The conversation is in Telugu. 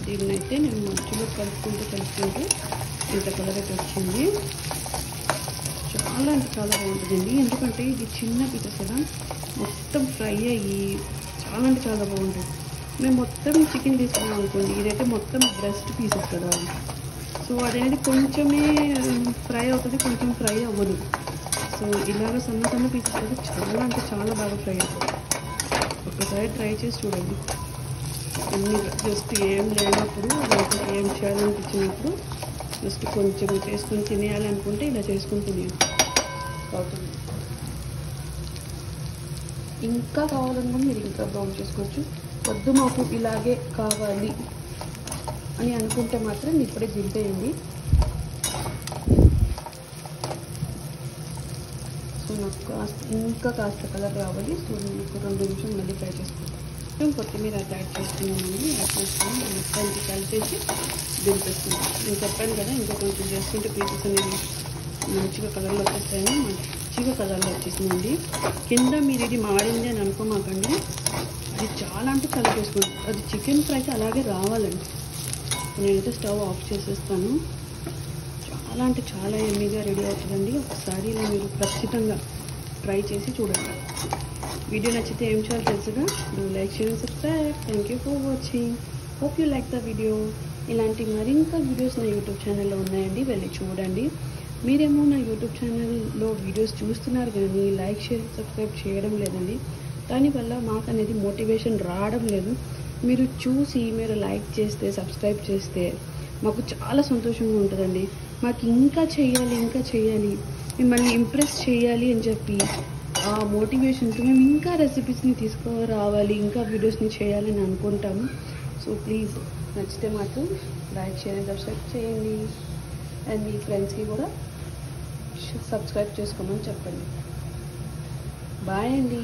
దీన్నైతే నేను మధ్యలో కలుపుకుంటూ ఇంత కలర్ అయితే వచ్చింది. చాలా అంటే చాలా బాగుంటుందండి. ఎందుకంటే ఇది చిన్న పీసెస్ కదా, మొత్తం ఫ్రై అయ్యి చాలా అంటే చాలా బాగుంటుంది. మేము మొత్తం చికెన్ తీసుకున్నాం అనుకోండి, ఇదైతే మొత్తం బ్రెస్ట్ పీసెస్ కదా, సో అదనేది కొంచెమే ఫ్రై అవుతుంది, కొంచెం ఫ్రై అవ్వదు. సో ఇలాగ సన్న పీసెస్ అయితే చాలా అంటే చాలా బాగా ఫ్రై అవుతుంది. ఒకసారి ట్రై చేసి చూడండి. అన్ని జస్ట్ ఏం లేనప్పుడు, లేకపోతే ఏం చేయాలనిపించినప్పుడు జస్ట్ కొంచెం చేసుకొని తినేయాలనుకుంటే ఇలా చేసుకొని తినేయాలి అవుతుంది. ఇంకా కావాలనుకుంటే మీరు ఇంకా బ్రౌన్ చేసుకోవచ్చు. వద్దు మాకు ఇలాగే కావాలి అని అనుకుంటే మాత్రం ఇప్పుడే దింపేయండి. సో నాకు ఇంకా కాస్త కలర్ రావాలి. సో నేను ఒక 2 నిమిషాలు మళ్ళీ ఫ్రై చేసుకుంటాను. కొత్తిమీర యాడ్ చేసుకున్నామండి. యాడ్ చేసుకుని మొత్తానికి కలిపేసి దింపేస్తున్నాను. నేను చెప్పాను కదా, ఇంకా కొంచెం చేసుకుంటే పీసెస్ అనేవి మంచిగా కలర్లో వచ్చేస్తాయని మంచిగా కలర్లో వచ్చేసిందండి. కింద మీరు ఇది మాడింది అని అనుకోమాకండి, అది చాలా అంటే చాలా చేసుకుంటాం. అది చికెన్ ఫ్రైకి అలాగే రావాలండి. నేనైతే స్టవ్ ఆఫ్ చేసేస్తాను. చాలా అంటే చాలా ఎమ్మీగా రెడీ అవుతుందండి. ఒకసారి ఇలా మీరు ఖచ్చితంగా ట్రై చేసి చూడండి. వీడియో నచ్చితే ఏం చేయాలో తెలుసుగా, do like, share and subscribe. Thank you for watching. Hope you like the video. ఇలాంటి మరింకా వీడియోస్ నా యూట్యూబ్ ఛానల్లో ఉన్నాయండి, వెళ్ళి చూడండి. మీరేమో నా యూట్యూబ్ ఛానల్లో వీడియోస్ చూస్తున్నారు కానీ లైక్, షేర్, సబ్స్క్రైబ్ చేయడం లేదండి. దానివల్ల మాకు అనేది మోటివేషన్ రావడం లేదు. మీరు చూసి మీరు లైక్ చేస్తే, సబ్స్క్రైబ్ చేస్తే మాకు చాలా సంతోషంగా ఉంటుందండి. మాకు ఇంకా చేయాలి, మిమ్మల్ని ఇంప్రెస్ చేయాలి అని చెప్పి ఆ మోటివేషన్తో మేము ఇంకా రెసిపీస్ని తీసుకురావాలి, ఇంకా వీడియోస్ని చేయాలని అనుకుంటాము. సో ప్లీజ్ నచ్చితే మాత్రం లైక్, షేర్ అండ్ సబ్స్క్రైబ్ చేయండి. అండ్ మీ ఫ్రెండ్స్కి కూడా సబ్స్క్రైబ్ చేసుకోమని చెప్పండి. బాయ్ అండి.